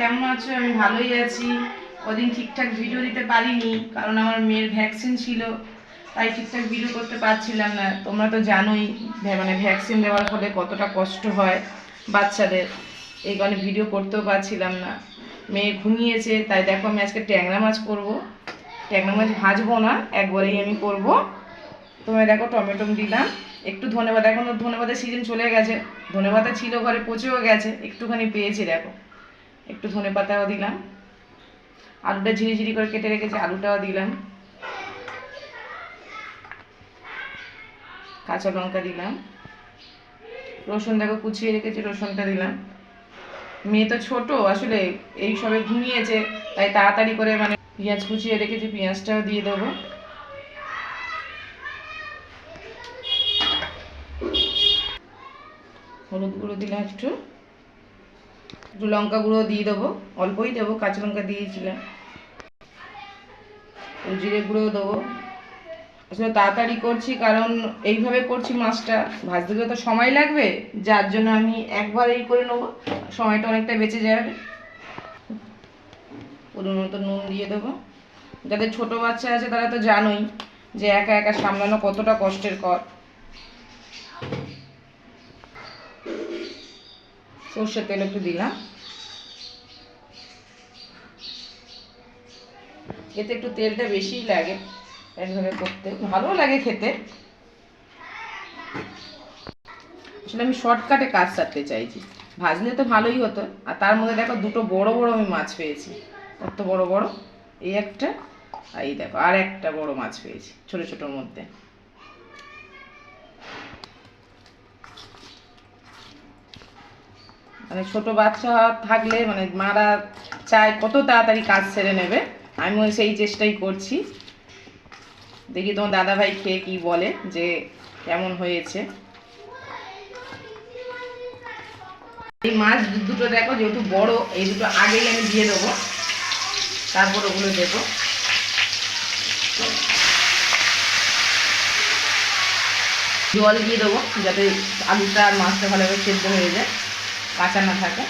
কেমন আছো? আমি ভালোই আছি। ওদিন ঠিকঠাক ভিডিও দিতে পারিনি, কারণ আমার মেয়ের ভ্যাকসিন ছিল, তাই ঠিকঠাক ভিডিও করতে পারছিলাম না। তোমরা তো জানোই মানে ভ্যাকসিন দেওয়ার ফলে কতটা কষ্ট হয় বাচ্চাদের, এই কারণে ভিডিও করতেও পারছিলাম না। মেয়ে ঘুমিয়েছে, তাই দেখো আমি আজকে ট্যাংরা মাছ করব। ট্যাংরা মাছ ভাজবো না, একবারেই আমি করব। তোমায় দেখো টমেটো দিলাম, একটু ধনেপাতা, এখন তো ধনেপাতার সিজন চলে গেছে, ধনেপাতা ছিল ঘরে, পচেও গেছে, একটুখানি পেয়েছি দেখো, একটু ধনেপাতাও দিলাম। আলুটা ঝিরিঝিরি করে কেটে রেখেছি, আলুটাও দিলাম। কাঁচা লঙ্কা দিলাম, রসুন দেখো কুচিয়ে রেখেছি, রসুনটা দিলাম। মেয়ে তো ছোট, আসলে এই সবে ঘুমিয়েছে, তাই তাড়াতাড়ি করে মানে পেঁয়াজ কুচিয়ে রেখেছি, পেঁয়াজটাও দিয়ে দেবো। হলুদ গুঁড়ো দিলাম, একটু একটু লঙ্কা গুঁড়ো দিয়ে দেবো, অল্পই দেবো, কাঁচা লঙ্কা দিয়েছিলাম। জিরে গুঁড়ো দেবো। আসলে তাড়াতাড়ি করছি, কারণ এইভাবে করছি, মাছটা ভাজতে গেলে তো সময় লাগবে, যার জন্য আমি একবারেই করে নেবো, সময়টা অনেকটা বেঁচে যাবে। পরিমাণ মতো নুন দিয়ে দেবো। যাদের ছোট বাচ্চা আছে তারা তো জানোই যে একা একা সামলানো কতটা কষ্টের কর। সর্ষের তেল একটু দিলাম, এতে একটু তেলটা বেশিই লাগে, এইভাবে করতে ভালো লাগে খেতে। আসলে আমি শর্টকাটে কাজ সারতে চাইছি, ভাজলে তো ভালোই হতো। আর তার মধ্যে দেখো দুটো বড় বড় আমি মাছ পেয়েছি, কত বড় বড়, এই একটা আর এই দেখো আর একটা বড় মাছ পেয়েছি ছোট ছোটোর মধ্যে। মানে ছোট বাচ্চা থাকলে মানে মারা চায় কত তাড়াতাড়ি কাজ সেরে নেবে, আমিও সেই চেষ্টাই করছি। দেখি তোমার দাদাভাই খেয়ে কি বলে, যে কেমন হয়েছে। এই মাছ দুটো দেখো যেহেতু বড়, এই দুটো আগেই আমি দিয়ে দেবো, তারপর ওগুলো দেবো। জল দিয়ে দেবো যাতে আলুটা আর মাছটা ভালোভাবে সেদ্ধ হয়ে যায়, কাঁচা না থাকে।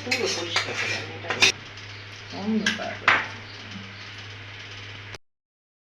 পুরো পরিষ্কার করে